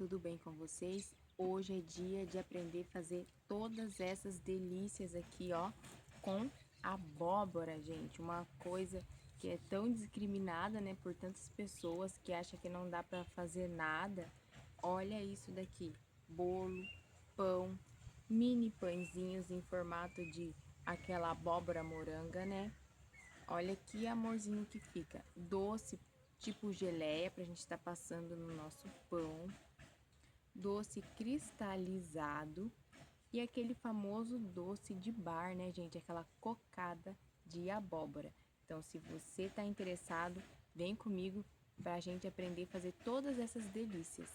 tudo bem com vocês? Hoje é dia de aprender a fazer todas essas delícias aqui, ó, com abóbora, gente. Uma coisa que é tão discriminada, né, por tantas pessoas que acham que não dá pra fazer nada. Olha isso daqui, bolo, pão, mini pãezinhos em formato de aquela abóbora moranga, né? Olha que amorzinho que fica, doce tipo geleia pra gente estar passando no nosso pão, doce cristalizado e aquele famoso doce de bar, né, gente? Aquela cocada de abóbora. Então, se você tá interessado, vem comigo pra gente aprender a fazer todas essas delícias.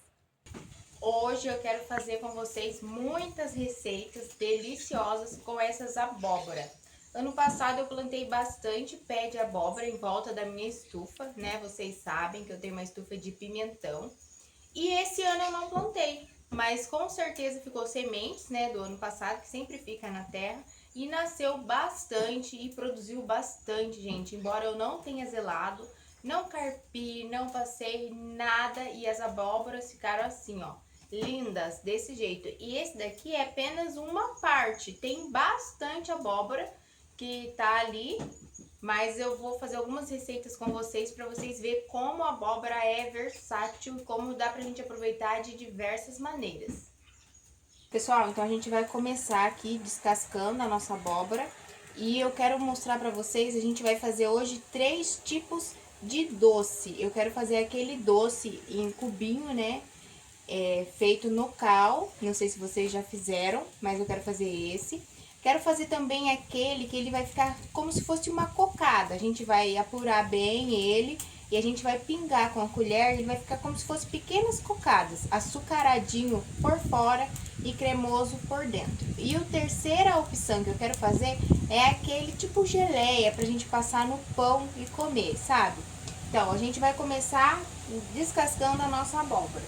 Hoje eu quero fazer com vocês muitas receitas deliciosas com essas abóbora. Ano passado eu plantei bastante pé de abóbora em volta da minha estufa, né? Vocês sabem que eu tenho uma estufa de pimentão. E esse ano eu não plantei, mas com certeza ficou sementes, né, do ano passado, que sempre fica na terra. E nasceu bastante e produziu bastante, gente. Embora eu não tenha zelado, não carpi, não passei nada e as abóboras ficaram assim, ó, lindas, desse jeito. E esse daqui é apenas uma parte, tem bastante abóbora que tá ali, mas eu vou fazer algumas receitas com vocês para vocês verem como a abóbora é versátil e como dá pra gente aproveitar de diversas maneiras. Pessoal, então a gente vai começar aqui descascando a nossa abóbora e eu quero mostrar pra vocês, a gente vai fazer hoje 3 tipos de doce. Eu quero fazer aquele doce em cubinho, né? Feito no cal, não sei se vocês já fizeram, mas eu quero fazer esse. Quero fazer também aquele que ele vai ficar como se fosse uma cocada. A gente vai apurar bem ele e a gente vai pingar com a colher. Ele vai ficar como se fosse pequenas cocadas, açucaradinho por fora e cremoso por dentro. E a terceira opção que eu quero fazer é aquele tipo geleia pra gente passar no pão e comer, sabe? Então, a gente vai começar descascando a nossa abóbora.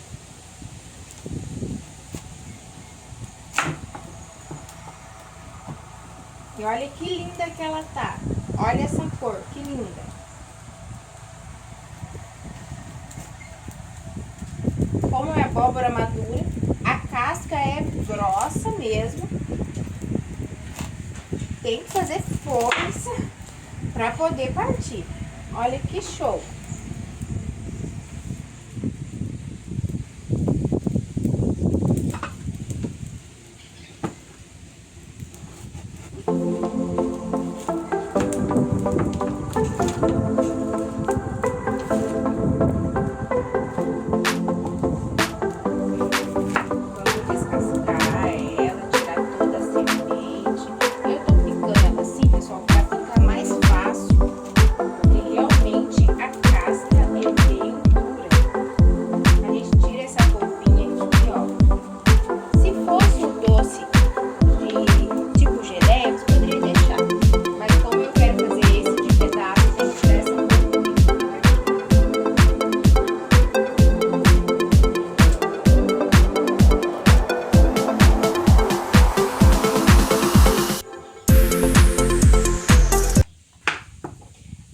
E olha que linda que ela tá. Olha essa cor, que linda. Como é abóbora madura, a casca é grossa mesmo. Tem que fazer força para poder partir. Olha que show.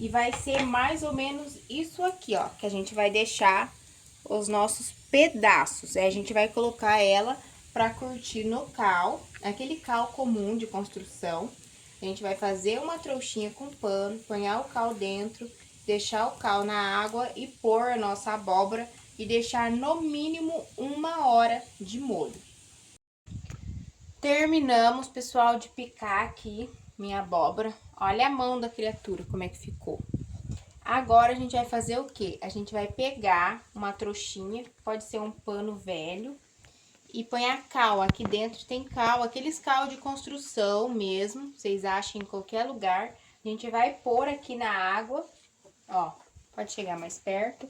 E vai ser mais ou menos isso aqui, ó, que a gente vai deixar os nossos pedaços. Aí a gente vai colocar ela pra curtir no cal, aquele cal comum de construção. A gente vai fazer uma trouxinha com pano, ponhar o cal dentro, deixar o cal na água e pôr a nossa abóbora e deixar no mínimo 1 hora de molho. Terminamos, pessoal, de picar aqui minha abóbora. Olha a mão da criatura, como é que ficou. Agora, a gente vai fazer o quê? A gente vai pegar uma trouxinha, pode ser um pano velho, e põe a cal. Aqui dentro tem cal, aqueles cal de construção mesmo, vocês acham em qualquer lugar. A gente vai pôr aqui na água, ó, pode chegar mais perto.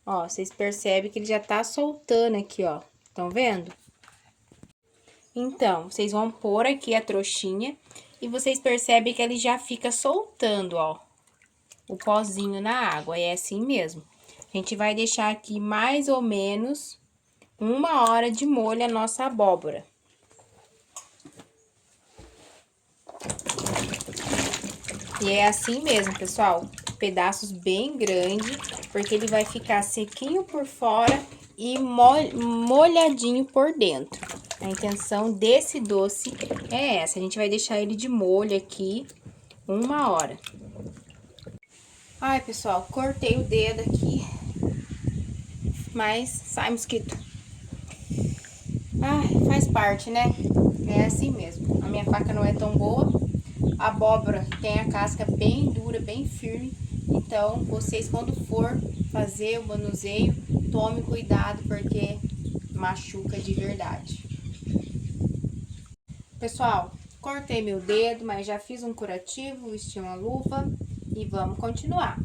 Ó, vocês percebem que ele já tá soltando aqui, ó, estão vendo? Então, vocês vão pôr aqui a trouxinha e vocês percebem que ele já fica soltando, ó, o pozinho na água. É assim mesmo. A gente vai deixar aqui mais ou menos 1 hora de molho a nossa abóbora. E é assim mesmo, pessoal. Pedaços bem grandes, porque ele vai ficar sequinho por fora e molhadinho por dentro. A intenção desse doce é essa. A gente vai deixar ele de molho aqui 1 hora. Ai, pessoal, cortei o dedo aqui, mas sai mosquito. Ai, faz parte, né? É assim mesmo. A minha faca não é tão boa. A abóbora tem a casca bem dura, bem firme. Então, vocês quando for fazer o manuseio, tome cuidado porque machuca de verdade. Pessoal, cortei meu dedo, mas já fiz um curativo, vesti uma luva e vamos continuar.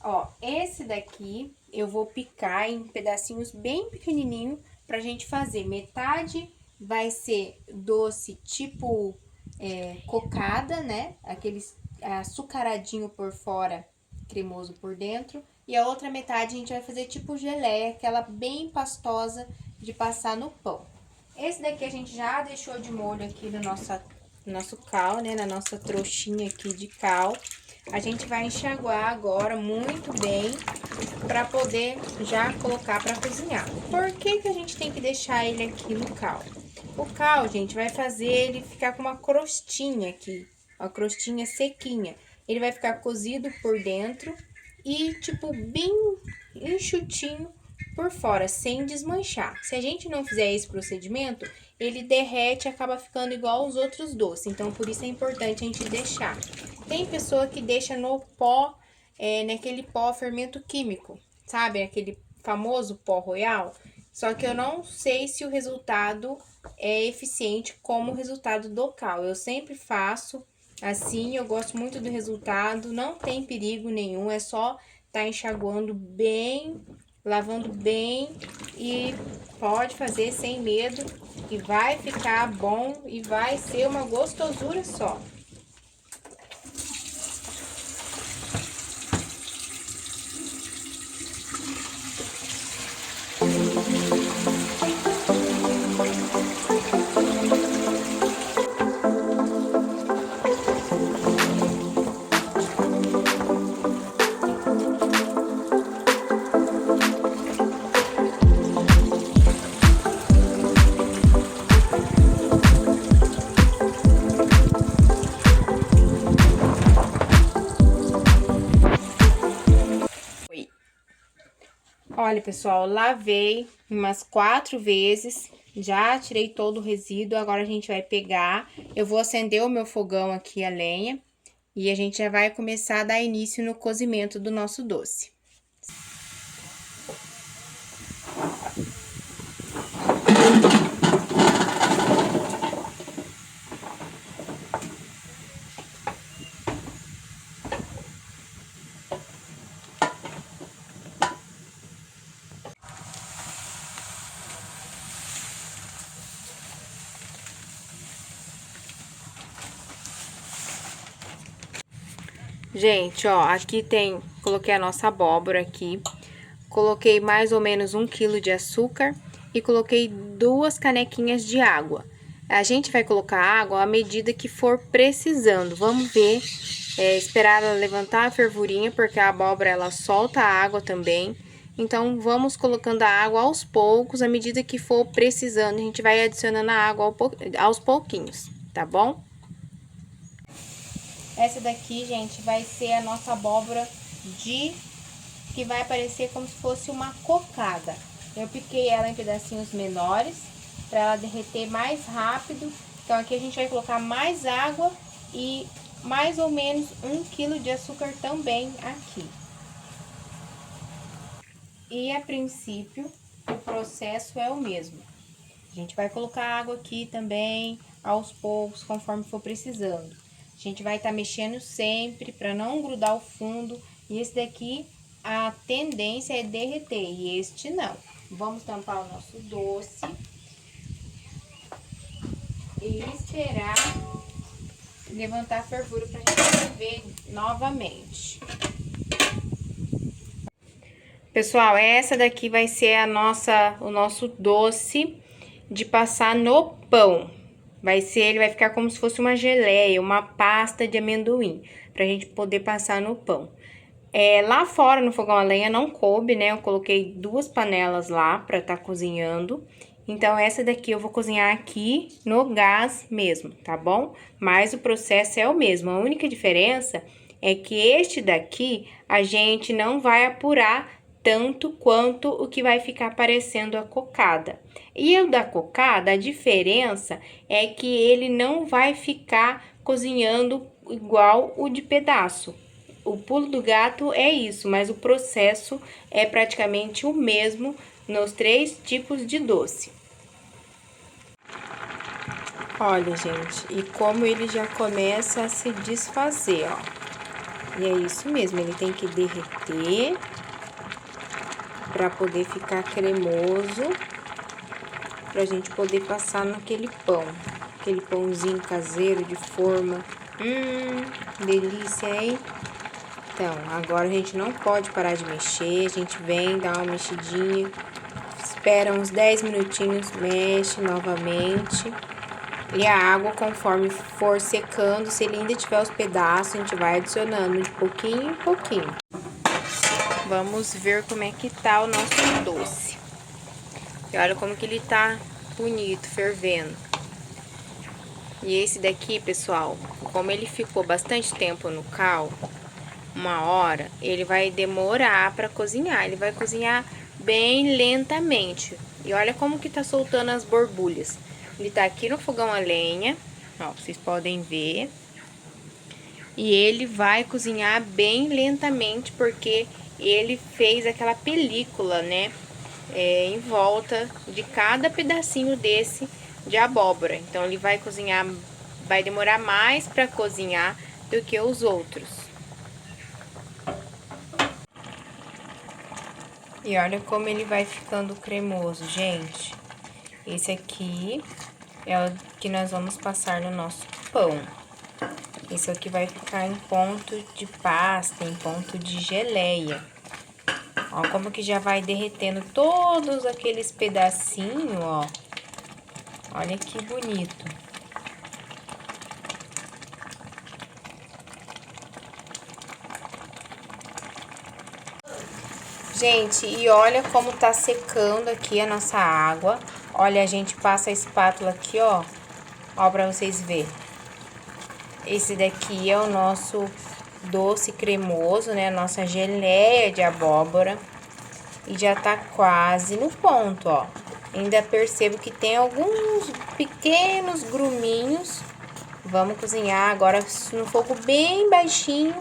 Ó, esse daqui eu vou picar em pedacinhos bem pequenininhos pra gente fazer. Metade vai ser doce tipo cocada, né? Aqueles açucaradinho por fora, cremoso por dentro. E a outra metade a gente vai fazer tipo geleia, aquela bem pastosa de passar no pão. Esse daqui a gente já deixou de molho aqui no nosso cal, né? Na nossa trouxinha aqui de cal. A gente vai enxaguar agora muito bem para poder já colocar para cozinhar. Por que que a gente tem que deixar ele aqui no cal? O cal, gente, vai fazer ele ficar com uma crostinha aqui, uma crostinha sequinha. Ele vai ficar cozido por dentro e, tipo, bem enxutinho por fora, sem desmanchar. Se a gente não fizer esse procedimento, ele derrete e acaba ficando igual aos outros doces. Então, por isso é importante a gente deixar. Tem pessoa que deixa no pó, naquele pó fermento químico, sabe? Aquele famoso pó royal. Só que eu não sei se o resultado é eficiente como o resultado do cal. Eu sempre faço assim, eu gosto muito do resultado, não tem perigo nenhum, é só tá enxaguando bem, lavando bem e pode fazer sem medo e vai ficar bom e vai ser uma gostosura só. Olha, pessoal, lavei umas 4 vezes, já tirei todo o resíduo, agora a gente vai pegar, eu vou acender o meu fogão aqui, a lenha, e a gente já vai começar a dar início no cozimento do nosso doce. Gente, ó, aqui tem, coloquei a nossa abóbora aqui, coloquei mais ou menos 1 quilo de açúcar e coloquei 2 canequinhas de água. A gente vai colocar água à medida que for precisando, vamos ver, esperar ela levantar a fervurinha, porque a abóbora ela solta água também. Então, vamos colocando a água aos poucos, à medida que for precisando, a gente vai adicionando a água aos pouquinhos, tá bom? Essa daqui, gente, vai ser a nossa abóbora que vai aparecer como se fosse uma cocada. Eu piquei ela em pedacinhos menores para ela derreter mais rápido. Então, aqui a gente vai colocar mais água e mais ou menos 1 quilo de açúcar também aqui. E a princípio, o processo é o mesmo. A gente vai colocar água aqui também, aos poucos, conforme for precisando. A gente vai estar mexendo sempre para não grudar o fundo. E esse daqui, a tendência é derreter, e este não. Vamos tampar o nosso doce e esperar levantar a fervura para a gente ferver novamente. Pessoal, essa daqui vai ser o nosso doce de passar no pão. Ele vai ficar como se fosse uma geleia, uma pasta de amendoim, pra gente poder passar no pão. Lá fora, no fogão a lenha, não coube, né? Eu coloquei 2 panelas lá pra tá cozinhando. Então, essa daqui eu vou cozinhar aqui no gás mesmo, tá bom? Mas o processo é o mesmo. A única diferença é que este daqui, a gente não vai apurar tanto quanto o que vai ficar parecendo a cocada. E o da cocada, a diferença é que ele não vai ficar cozinhando igual o de pedaço. O pulo do gato é isso, mas o processo é praticamente o mesmo nos 3 tipos de doce. Olha, gente, e como ele já começa a se desfazer, ó. E é isso mesmo, ele tem que derreter para poder ficar cremoso, pra gente poder passar naquele pão. Aquele pãozinho caseiro de forma. Delícia, hein? Então, agora a gente não pode parar de mexer, a gente vem, dá uma mexidinha, espera uns 10 minutinhos, mexe novamente. E a água, conforme for secando, se ele ainda tiver os pedaços, a gente vai adicionando de pouquinho em pouquinho. Vamos ver como é que tá o nosso doce. E olha como que ele tá bonito, fervendo. E esse daqui, pessoal, como ele ficou bastante tempo no cal, 1 hora, ele vai demorar para cozinhar. Ele vai cozinhar bem lentamente. E olha como que tá soltando as borbulhas. Ele tá aqui no fogão a lenha, ó, vocês podem ver. E ele vai cozinhar bem lentamente, porque ele fez aquela película, né, em volta de cada pedacinho desse de abóbora. Então, ele vai cozinhar, vai demorar mais para cozinhar do que os outros. E olha como ele vai ficando cremoso, gente. Esse aqui é o que nós vamos passar no nosso pão. Esse aqui vai ficar em ponto de pasta, em ponto de geleia. Ó, como que já vai derretendo todos aqueles pedacinhos, ó. Olha que bonito. Gente, e olha como tá secando aqui a nossa água. Olha, a gente passa a espátula aqui, ó. Ó, pra vocês verem. Esse daqui é o nosso doce cremoso, né? A nossa geleia de abóbora. E já tá quase no ponto, ó. Ainda percebo que tem alguns pequenos gruminhos. Vamos cozinhar agora no fogo bem baixinho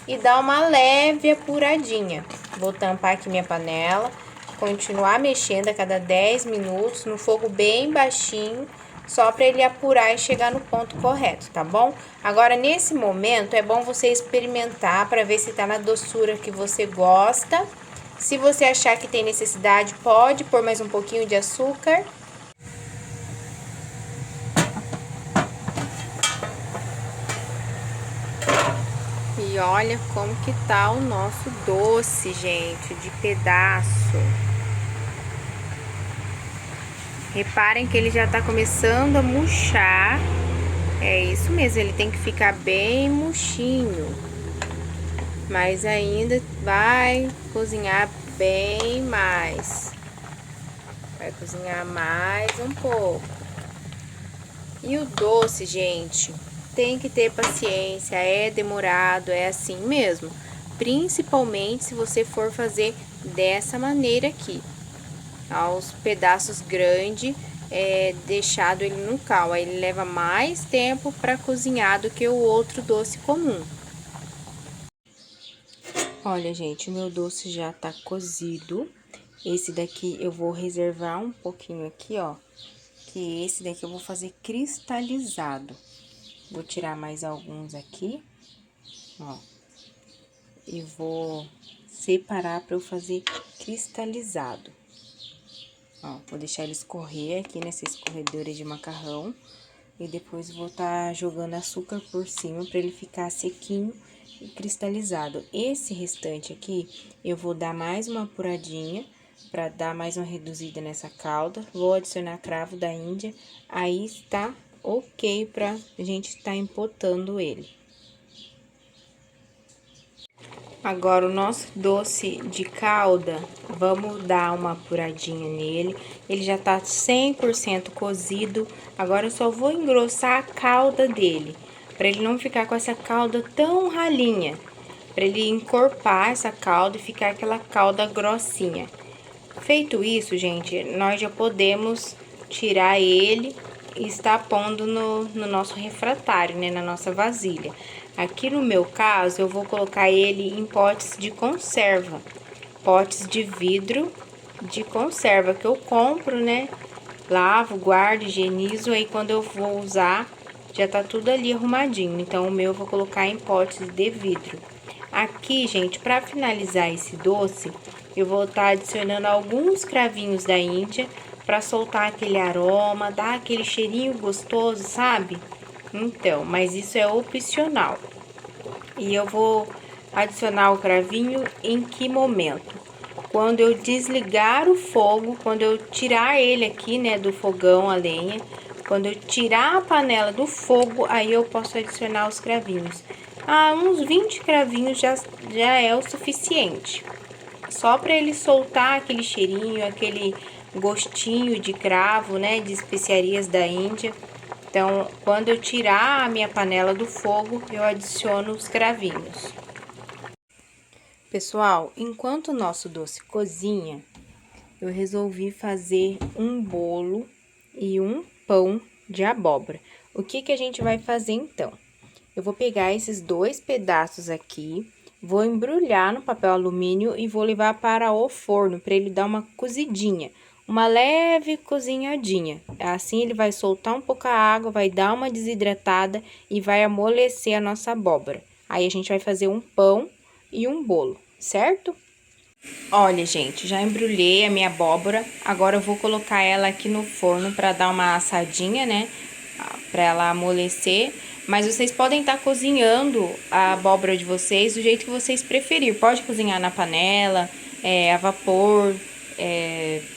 e dar uma leve apuradinha. Vou tampar aqui minha panela, continuar mexendo a cada 10 minutos no fogo bem baixinho, só para ele apurar e chegar no ponto correto, tá bom? Agora, nesse momento, é bom você experimentar para ver se tá na doçura que você gosta. Se você achar que tem necessidade, pode pôr mais um pouquinho de açúcar. E olha como que tá o nosso doce, gente, de pedaço. Reparem que ele já tá começando a murchar. É isso mesmo, ele tem que ficar bem murchinho. Mas ainda vai cozinhar bem mais. Vai cozinhar mais um pouco. E o doce, gente, tem que ter paciência, é demorado, é assim mesmo. Principalmente se você for fazer dessa maneira aqui. Aos pedaços grandes, deixado ele no cal. Aí ele leva mais tempo para cozinhar do que o outro doce comum. Olha, gente, o meu doce já tá cozido. Esse daqui eu vou reservar um pouquinho aqui, ó. Que esse daqui eu vou fazer cristalizado. Vou tirar mais alguns aqui, ó. E vou separar para eu fazer cristalizado. Ó, vou deixar ele escorrer aqui nessa escorredora de macarrão. E depois vou tá jogando açúcar por cima para ele ficar sequinho e cristalizado. Esse restante aqui, eu vou dar mais uma apuradinha para dar mais uma reduzida nessa calda. Vou adicionar cravo da Índia, aí está ok pra gente estar empotando ele. Agora o nosso doce de calda, vamos dar uma apuradinha nele. Ele já tá 100% cozido. Agora eu só vou engrossar a calda dele, para ele não ficar com essa calda tão ralinha, para ele encorpar essa calda e ficar aquela calda grossinha. Feito isso, gente, nós já podemos tirar ele e estar pondo no nosso refratário, né, na nossa vasilha. Aqui no meu caso, eu vou colocar ele em potes de conserva, potes de vidro de conserva que eu compro, né, lavo, guardo, higienizo, aí quando eu vou usar, já tá tudo ali arrumadinho. Então, o meu eu vou colocar em potes de vidro. Aqui, gente, para finalizar esse doce, eu vou estar adicionando alguns cravinhos da Índia para soltar aquele aroma, dar aquele cheirinho gostoso, sabe? Então, mas isso é opcional. E eu vou adicionar o cravinho em que momento? Quando eu desligar o fogo, quando eu tirar ele aqui, né, do fogão, a lenha, quando eu tirar a panela do fogo, aí eu posso adicionar os cravinhos. Ah, uns 20 cravinhos já é o suficiente. Só para ele soltar aquele cheirinho, aquele gostinho de cravo, né, de especiarias da Índia. Então, quando eu tirar a minha panela do fogo, eu adiciono os cravinhos. Pessoal, enquanto o nosso doce cozinha, eu resolvi fazer um bolo e um pão de abóbora. O que que a gente vai fazer então? Eu vou pegar esses dois pedaços aqui, vou embrulhar no papel alumínio e vou levar para o forno para ele dar uma cozidinha, uma leve cozinhadinha. Assim ele vai soltar um pouco a água, vai dar uma desidratada e vai amolecer a nossa abóbora. Aí a gente vai fazer um pão e um bolo, certo? Olha, gente, já embrulhei a minha abóbora. Agora eu vou colocar ela aqui no forno para dar uma assadinha, né? Para ela amolecer. Mas vocês podem estar cozinhando a abóbora de vocês do jeito que vocês preferir. Pode cozinhar na panela, a vapor,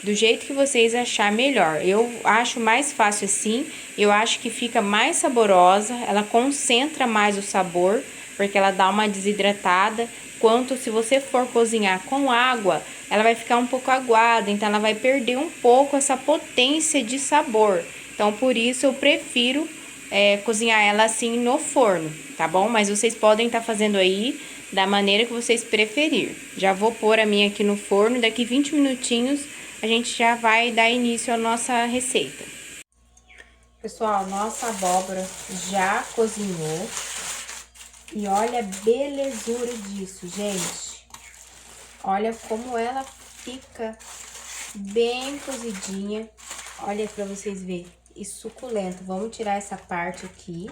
do jeito que vocês achar melhor. Eu acho mais fácil assim. Eu acho que fica mais saborosa. Ela concentra mais o sabor, porque ela dá uma desidratada. Quanto se você for cozinhar com água, ela vai ficar um pouco aguada, então ela vai perder um pouco essa potência de sabor. Então, por isso eu prefiro cozinhar ela assim no forno, tá bom? Mas vocês podem estar fazendo aí da maneira que vocês preferir. Já vou pôr a minha aqui no forno, daqui 20 minutinhos a gente já vai dar início à nossa receita. Pessoal, nossa abóbora já cozinhou. E olha a belezura disso, gente. Olha como ela fica bem cozidinha. Olha pra vocês verem. E suculento. Vamos tirar essa parte aqui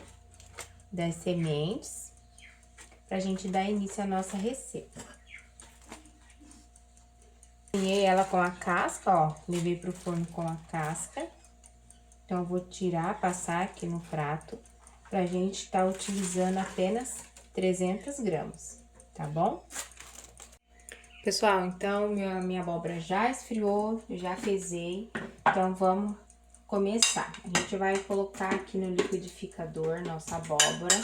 das sementes pra gente dar início à nossa receita. Cozinhei ela com a casca, ó. Levei pro forno com a casca. Então, eu vou tirar, passar aqui no prato pra gente estar utilizando apenas 300 gramas, tá bom? Pessoal, então, minha abóbora já esfriou, já fezei, então vamos começar. A gente vai colocar aqui no liquidificador nossa abóbora.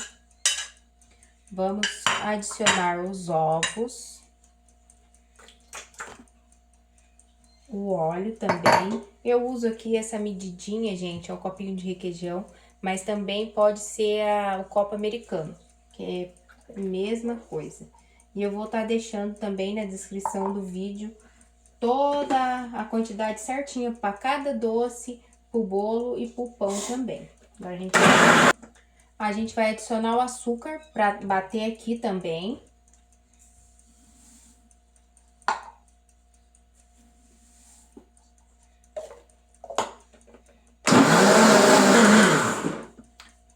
Vamos adicionar os ovos. O óleo também. Eu uso aqui essa medidinha, gente, é o copinho de requeijão, mas também pode ser o copo americano, que é a mesma coisa. E eu vou estar deixando também na descrição do vídeo toda a quantidade certinha para cada doce, pro bolo e pro pão também. Agora a gente vai adicionar o açúcar para bater aqui também.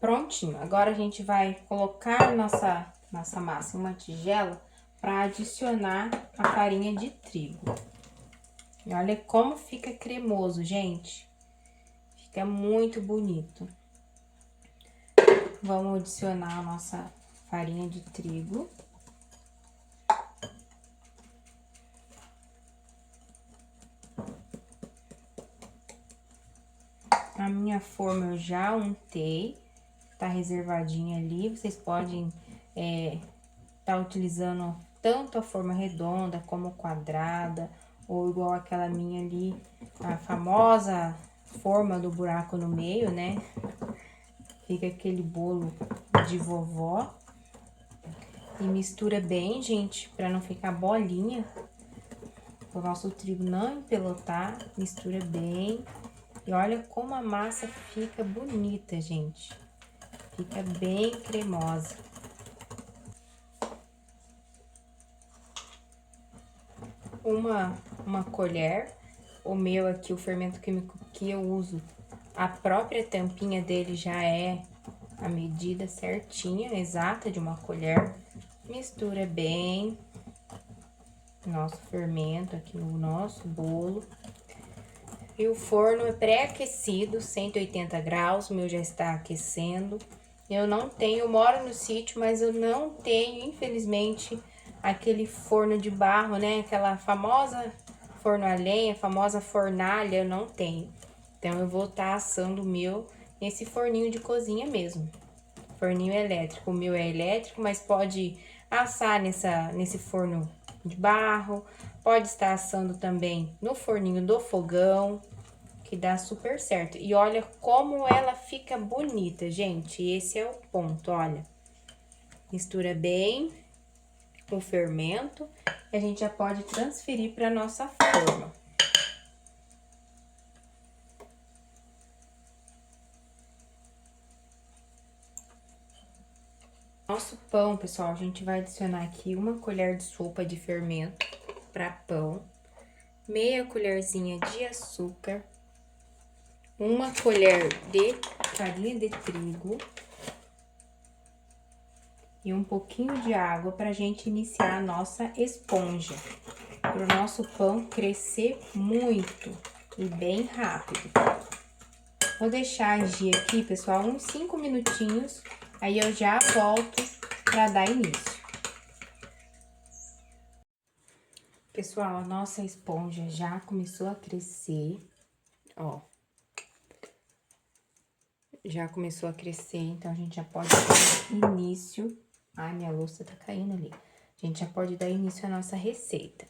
Prontinho. Agora a gente vai colocar nossa massa em uma tigela para adicionar a farinha de trigo. E olha como fica cremoso, gente. Fica muito bonito. Vamos adicionar a nossa farinha de trigo. A minha forma eu já untei, tá reservadinha ali. Vocês podem tá utilizando tanto a forma redonda como quadrada, ou igual aquela minha ali, a famosa forma do buraco no meio, né? Fica aquele bolo de vovó. E mistura bem, gente, pra não ficar bolinha. O nosso trigo não empelotar, mistura bem. E olha como a massa fica bonita, gente. Fica bem cremosa. Uma colher. O meu aqui, o fermento químico que eu uso, a própria tampinha dele já é a medida certinha, exata de uma colher. Mistura bem nosso fermento aqui no nosso bolo. E o forno é pré-aquecido, 180 graus, o meu já está aquecendo. Eu não tenho, eu moro no sítio, mas eu não tenho, infelizmente, aquele forno de barro, né? Aquela famosa forno a lenha, famosa fornalha, eu não tenho. Então, eu vou estar assando o meu nesse forninho de cozinha mesmo. Forninho elétrico, o meu é elétrico, mas pode assar nesse forno de barro. Pode estar assando também no forninho do fogão, que dá super certo. E olha como ela fica bonita, gente. Esse é o ponto, olha. Mistura bem o fermento e a gente já pode transferir para nossa forma. Nosso pão, pessoal, a gente vai adicionar aqui uma colher de sopa de fermento para pão, meia colherzinha de açúcar, uma colher de farinha de trigo e um pouquinho de água para a gente iniciar a nossa esponja, para o nosso pão crescer muito e bem rápido. Vou deixar agir aqui, pessoal, uns 5 minutinhos, aí eu já volto para dar início. Pessoal, a nossa esponja já começou a crescer, ó. Já começou a crescer, então a gente já pode dar início. Ai, minha louça tá caindo ali. A gente já pode dar início à nossa receita.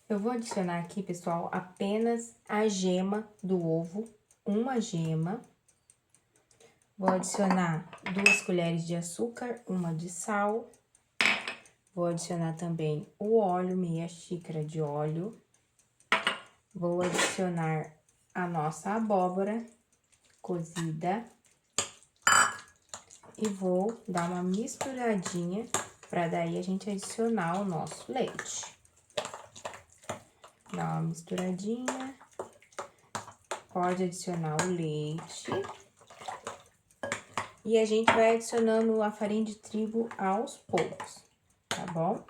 Eu vou adicionar aqui, pessoal, apenas a gema do ovo, uma gema. Vou adicionar 2 colheres de açúcar, uma de sal. Vou adicionar também o óleo, meia xícara de óleo. Vou adicionar a nossa abóbora cozida. E vou dar uma misturadinha para daí a gente adicionar o nosso leite. Dá uma misturadinha. Pode adicionar o leite. E a gente vai adicionando a farinha de trigo aos poucos, tá bom?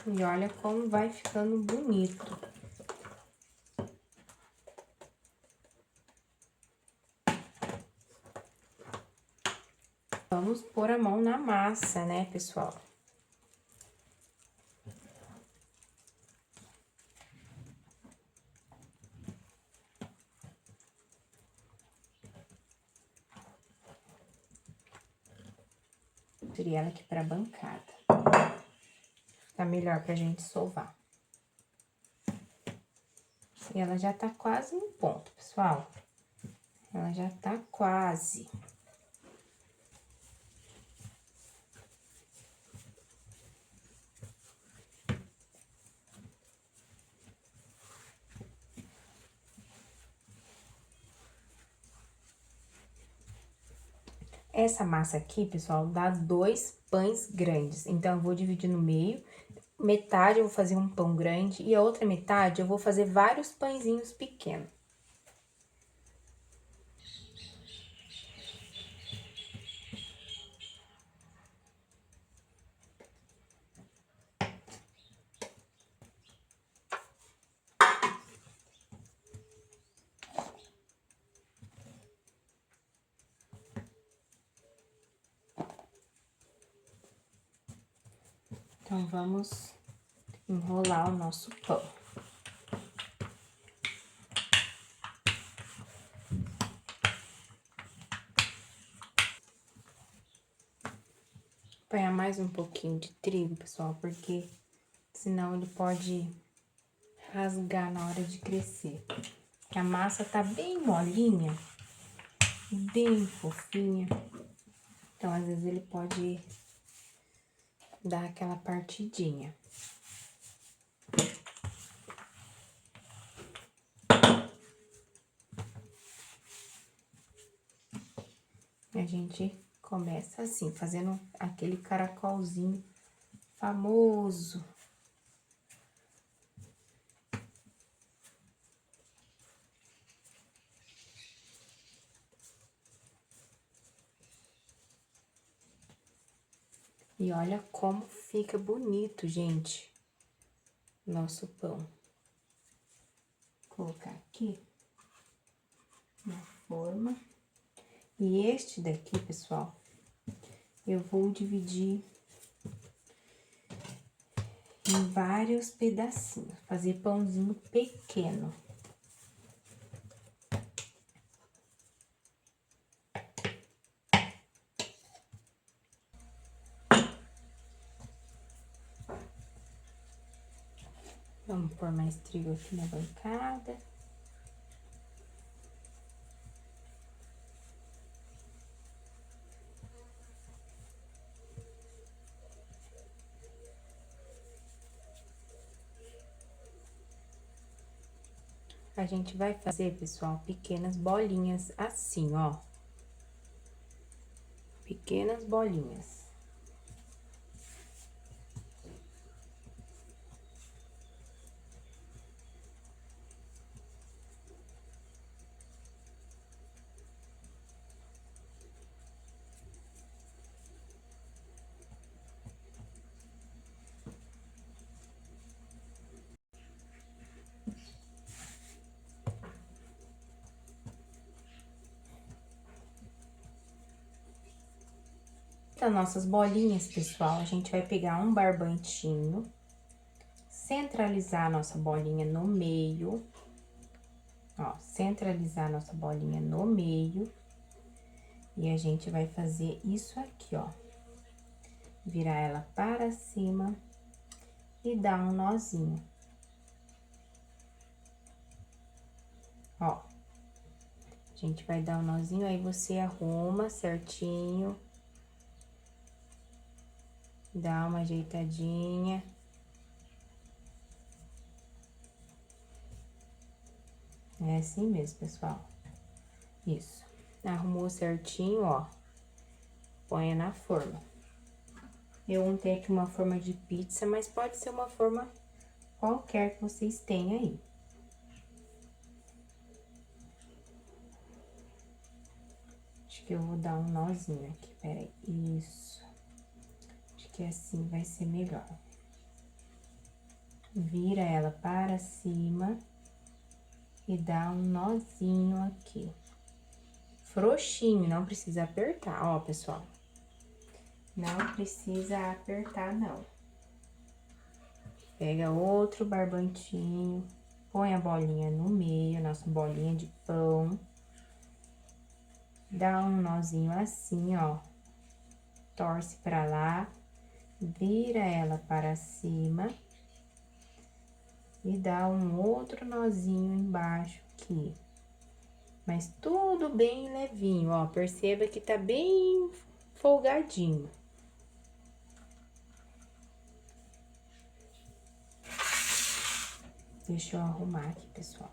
E olha como vai ficando bonito. Vamos pôr a mão na massa, né, pessoal? Tirei ela aqui pra bancada. Tá melhor pra gente sovar. E ela já tá quase no ponto, pessoal. Ela já tá quase. Essa massa aqui, pessoal, dá 2 pães grandes. Então, eu vou dividir no meio. Metade eu vou fazer um pão grande e a outra metade eu vou fazer vários pãezinhos pequenos. Então, vamos enrolar o nosso pão. Apanhar mais um pouquinho de trigo, pessoal, porque senão ele pode rasgar na hora de crescer. Porque a massa tá bem molinha, bem fofinha. Então, às vezes, ele pode dar aquela partidinha. A gente começa assim, fazendo aquele caracolzinho famoso. E olha como fica bonito, gente, nosso pão. Vou colocar aqui na forma. E este daqui, pessoal, eu vou dividir em vários pedacinhos, fazer pãozinho pequeno. Vamos pôr mais trigo aqui na bancada. A gente vai fazer, pessoal, pequenas bolinhas assim, ó. Pequenas bolinhas. Então, nossas bolinhas, pessoal, a gente vai pegar um barbantinho, centralizar a nossa bolinha no meio, ó, centralizar a nossa bolinha no meio, e a gente vai fazer isso aqui, ó, virar ela para cima e dar um nozinho. Ó, a gente vai dar um nozinho, aí você arruma certinho. Dá uma ajeitadinha. É assim mesmo, pessoal. Isso. Arrumou certinho, ó. Põe na forma. Eu untei aqui uma forma de pizza, mas pode ser uma forma qualquer que vocês tenham aí. Acho que eu vou dar um nozinho aqui, peraí. Isso. Acho que assim vai ser melhor. Vira ela para cima e dá um nozinho aqui. Frouxinho, não precisa apertar, ó, pessoal. Não precisa apertar, não. Pega outro barbantinho, põe a bolinha no meio, nossa bolinha de pão. Dá um nozinho assim, ó. Torce pra lá, vira ela para cima. E dá um outro nozinho embaixo aqui. Mas tudo bem levinho, ó. Perceba que tá bem folgadinho. Deixa eu arrumar aqui, pessoal.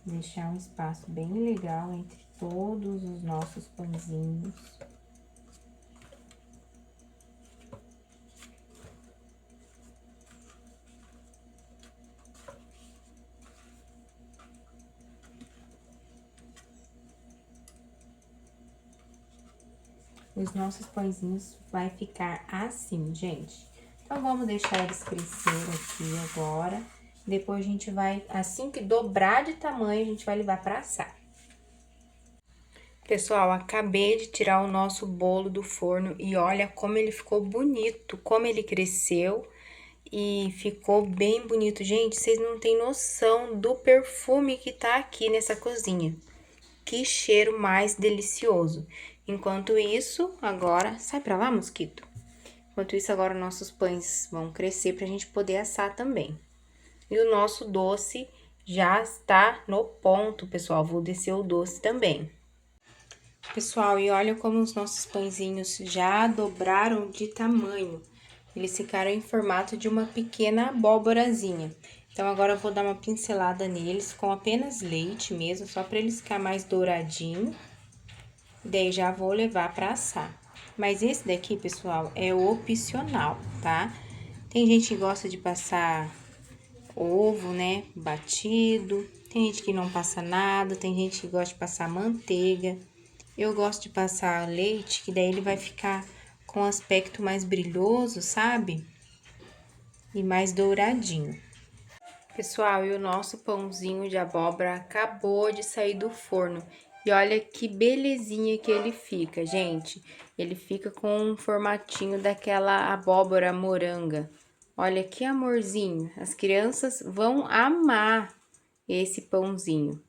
Deixar um espaço bem legal entre todos os nossos pãezinhos. Os nossos pãezinhos vai ficar assim, gente. Então, vamos deixar eles crescer aqui agora. Depois a gente vai, assim que dobrar de tamanho, a gente vai levar pra assar. Pessoal, acabei de tirar o nosso bolo do forno e olha como ele ficou bonito, como ele cresceu e ficou bem bonito. Gente, vocês não têm noção do perfume que tá aqui nessa cozinha. Que cheiro mais delicioso. Enquanto isso, agora... Sai pra lá, mosquito. Enquanto isso, agora nossos pães vão crescer pra gente poder assar também. E o nosso doce já está no ponto, pessoal. Vou descer o doce também. Pessoal, e olha como os nossos pãezinhos já dobraram de tamanho. Eles ficaram em formato de uma pequena abóborazinha. Então, agora eu vou dar uma pincelada neles com apenas leite mesmo, só para eles ficar mais douradinho. Daí, já vou levar para assar. Mas esse daqui, pessoal, é opcional, tá? Tem gente que gosta de passar ovo, né, batido. Tem gente que não passa nada, tem gente que gosta de passar manteiga. Eu gosto de passar leite, que daí ele vai ficar com aspecto mais brilhoso, sabe? E mais douradinho. Pessoal, e o nosso pãozinho de abóbora acabou de sair do forno. E olha que belezinha que ele fica, gente. Ele fica com um formatinho daquela abóbora moranga. Olha que amorzinho. As crianças vão amar esse pãozinho.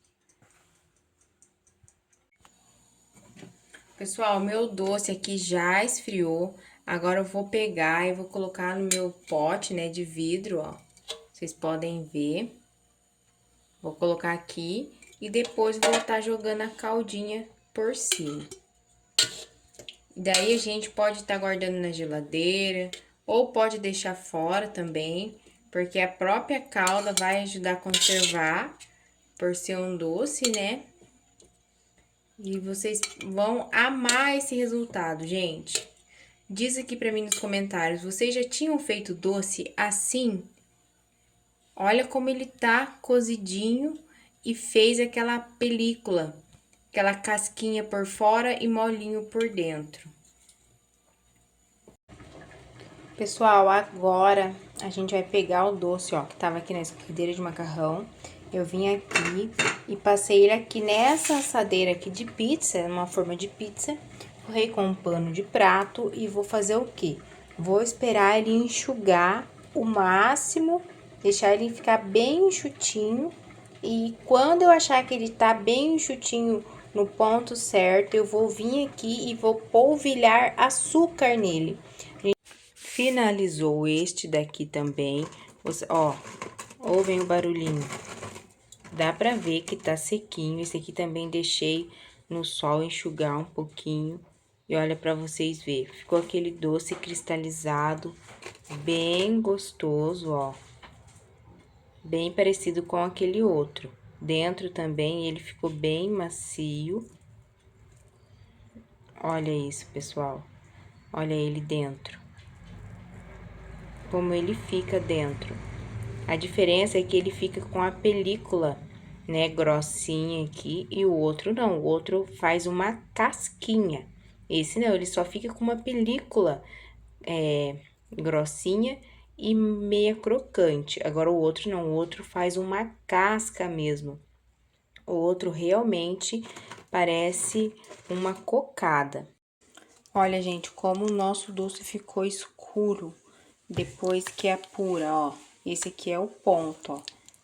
Pessoal, meu doce aqui já esfriou. Agora eu vou pegar e vou colocar no meu pote, né, de vidro, ó. Vocês podem ver. Vou colocar aqui e depois vou estar jogando a caldinha por cima. Daí a gente pode estar guardando na geladeira ou pode deixar fora também, porque a própria calda vai ajudar a conservar por ser um doce, né? E vocês vão amar esse resultado, gente. Diz aqui pra mim nos comentários, vocês já tinham feito doce assim? Olha como ele tá cozidinho e fez aquela película, aquela casquinha por fora e molinho por dentro. Pessoal, agora a gente vai pegar o doce, ó, que tava aqui na escorredeira de macarrão. Eu vim aqui e passei ele aqui nessa assadeira aqui de pizza, uma forma de pizza. Forrei com um pano de prato e vou fazer o quê? Vou esperar ele enxugar o máximo, deixar ele ficar bem enxutinho. E quando eu achar que ele tá bem enxutinho no ponto certo, eu vou vir aqui e vou polvilhar açúcar nele. Finalizou este daqui também, ó, ouvem o barulhinho. Dá pra ver que tá sequinho, esse aqui também deixei no sol enxugar um pouquinho. E olha pra vocês verem, ficou aquele doce cristalizado, bem gostoso, ó. Bem parecido com aquele outro. Dentro também ele ficou bem macio. Olha isso, pessoal. Olha ele dentro. Como ele fica dentro. A diferença é que ele fica com a película, né, grossinha aqui, e o outro não. O outro faz uma casquinha. Esse não, ele só fica com uma película grossinha e meia crocante. Agora, o outro não, o outro faz uma casca mesmo. O outro realmente parece uma cocada. Olha, gente, como o nosso doce ficou escuro depois que apura, ó. Esse aqui é o ponto, ó.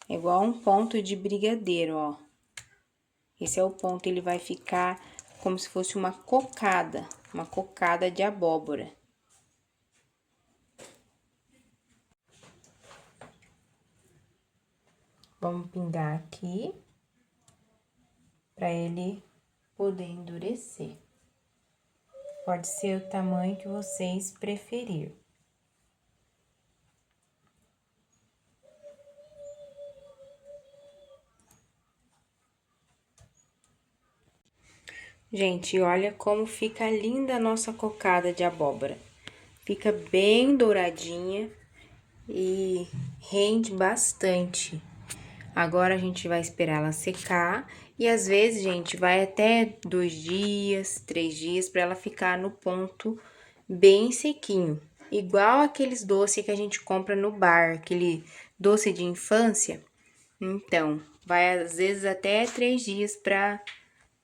É igual um ponto de brigadeiro, ó. Esse é o ponto, ele vai ficar como se fosse uma cocada de abóbora. Vamos pingar aqui, para ele poder endurecer. Pode ser o tamanho que vocês preferirem. Gente, olha como fica linda a nossa cocada de abóbora. Fica bem douradinha e rende bastante. Agora, a gente vai esperar ela secar e, às vezes, gente, vai até 2 dias, 3 dias, para ela ficar no ponto bem sequinho. Igual aqueles doces que a gente compra no bar, aquele doce de infância. Então, vai, às vezes, até 3 dias para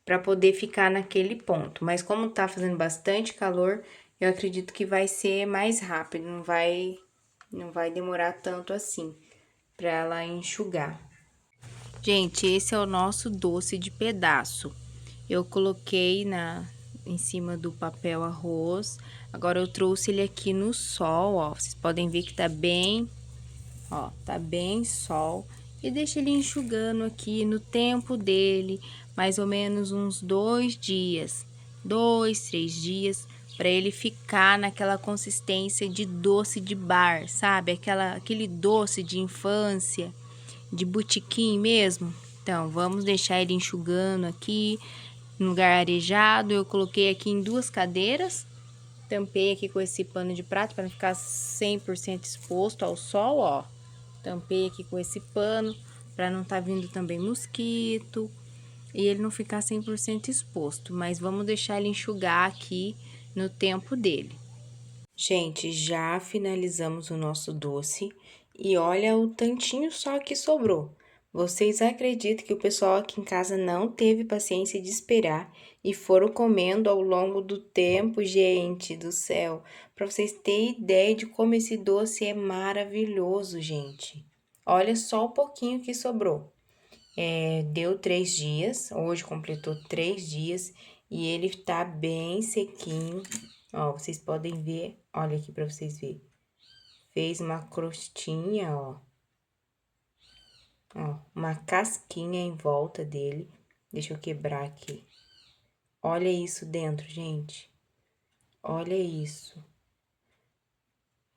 para poder ficar naquele ponto. Mas como tá fazendo bastante calor, eu acredito que vai ser mais rápido, não vai demorar tanto assim para ela enxugar. Gente, esse é o nosso doce de pedaço. Eu coloquei em cima do papel arroz. Agora eu trouxe ele aqui no sol, ó. Vocês podem ver que tá bem, ó, tá bem sol. E deixa ele enxugando aqui no tempo dele, mais ou menos uns 2 dias, 2, 3 dias, para ele ficar naquela consistência de doce de bar, sabe? Aquele doce de infância, de botequim mesmo. Então, vamos deixar ele enxugando aqui, no lugar arejado. Eu coloquei aqui em 2 cadeiras, tampei aqui com esse pano de prato para não ficar 100% exposto ao sol, ó. Tampei aqui com esse pano para não tá vindo também mosquito e ele não ficar 100% exposto, mas vamos deixar ele enxugar aqui no tempo dele. Gente, já finalizamos o nosso doce e olha o tantinho só que sobrou. Vocês acreditam que o pessoal aqui em casa não teve paciência de esperar e foram comendo ao longo do tempo, gente do céu? Para vocês terem ideia de como esse doce é maravilhoso, gente. Olha só o pouquinho que sobrou. Deu 3 dias, hoje completou 3 dias e ele tá bem sequinho. Ó, vocês podem ver, olha aqui para vocês verem. Fez uma crostinha, ó. Ó, uma casquinha em volta dele. Deixa eu quebrar aqui. Olha isso dentro, gente. Olha isso.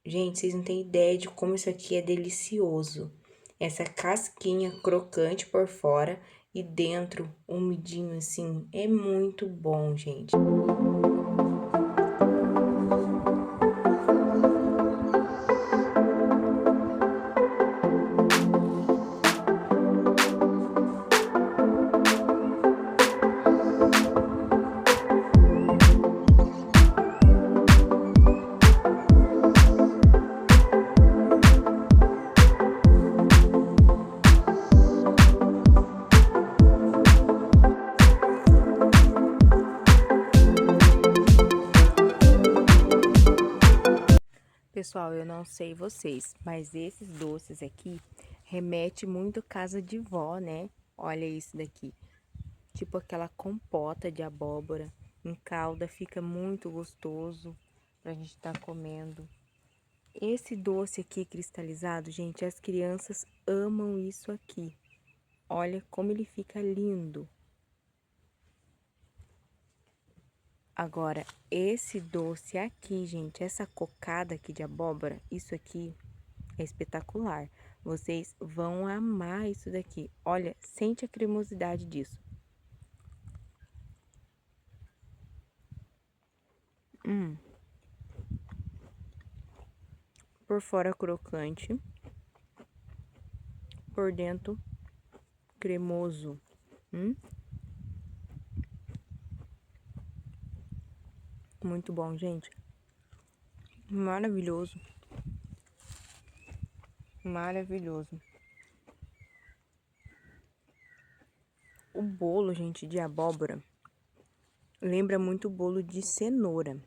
Gente, vocês não têm ideia de como isso aqui é delicioso. Essa casquinha crocante por fora e dentro umidinho assim. É muito bom, gente. Pessoal, eu não sei vocês, mas esses doces aqui remete muito casa de vó, né? Olha isso daqui. Tipo aquela compota de abóbora em calda, fica muito gostoso pra gente estar comendo. Esse doce aqui cristalizado, gente, as crianças amam isso aqui. Olha como ele fica lindo. Agora, esse doce aqui, gente, essa cocada aqui de abóbora, isso aqui é espetacular. Vocês vão amar isso daqui. Olha, sente a cremosidade disso. Por fora crocante, por dentro cremoso. Muito bom, gente. Maravilhoso. Maravilhoso. O bolo, gente, de abóbora lembra muito o bolo de cenoura.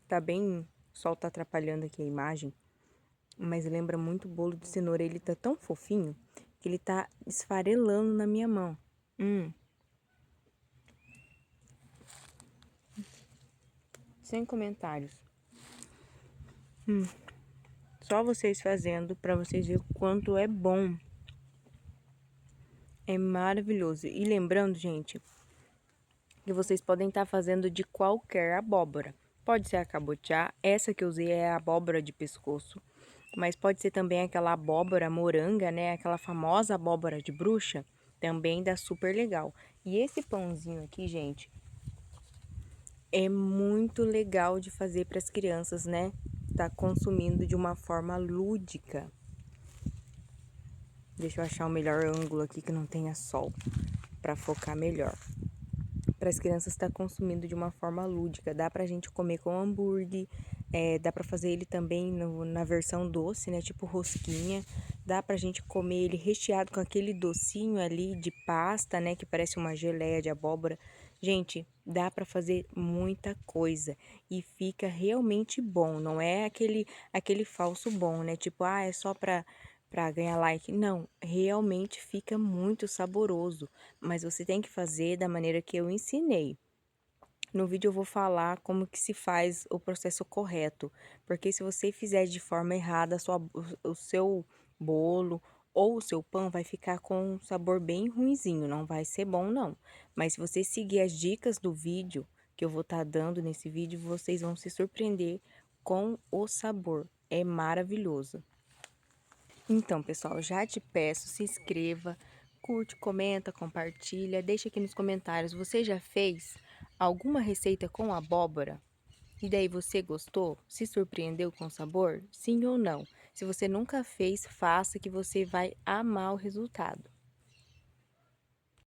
Tá bem, o sol tá atrapalhando aqui a imagem, mas lembra muito o bolo de cenoura. Ele tá tão fofinho que ele tá esfarelando na minha mão. Sem comentários. Só vocês fazendo pra vocês verem o quanto é bom. É maravilhoso. E lembrando, gente, que vocês podem estar fazendo de qualquer abóbora. Pode ser a cabotiá, essa que eu usei é a abóbora de pescoço, mas pode ser também aquela abóbora moranga, né? Aquela famosa abóbora de bruxa, também dá super legal. E esse pãozinho aqui, gente, é muito legal de fazer para as crianças, né? Tá consumindo de uma forma lúdica. Deixa eu achar o melhor ângulo aqui que não tenha sol, para focar melhor. para as crianças estar consumindo de uma forma lúdica. Dá pra gente comer com hambúrguer, dá pra fazer ele também na versão doce, né, tipo rosquinha. Dá pra gente comer ele recheado com aquele docinho ali de pasta, né, que parece uma geleia de abóbora. Gente, dá pra fazer muita coisa e fica realmente bom, não é aquele falso bom, né? Tipo, ah, é só pra ganhar like. Não, realmente fica muito saboroso, mas você tem que fazer da maneira que eu ensinei. No vídeo eu vou falar como que se faz o processo correto, porque se você fizer de forma errada, o seu bolo ou o seu pão vai ficar com um sabor bem ruinzinho, não vai ser bom não. Mas se você seguir as dicas do vídeo que eu vou estar dando nesse vídeo, vocês vão se surpreender com o sabor. É maravilhoso. Então, pessoal, já te peço, se inscreva, curte, comenta, compartilha, deixa aqui nos comentários, você já fez alguma receita com abóbora? E daí você gostou? Se surpreendeu com o sabor? Sim ou não? Se você nunca fez, faça que você vai amar o resultado.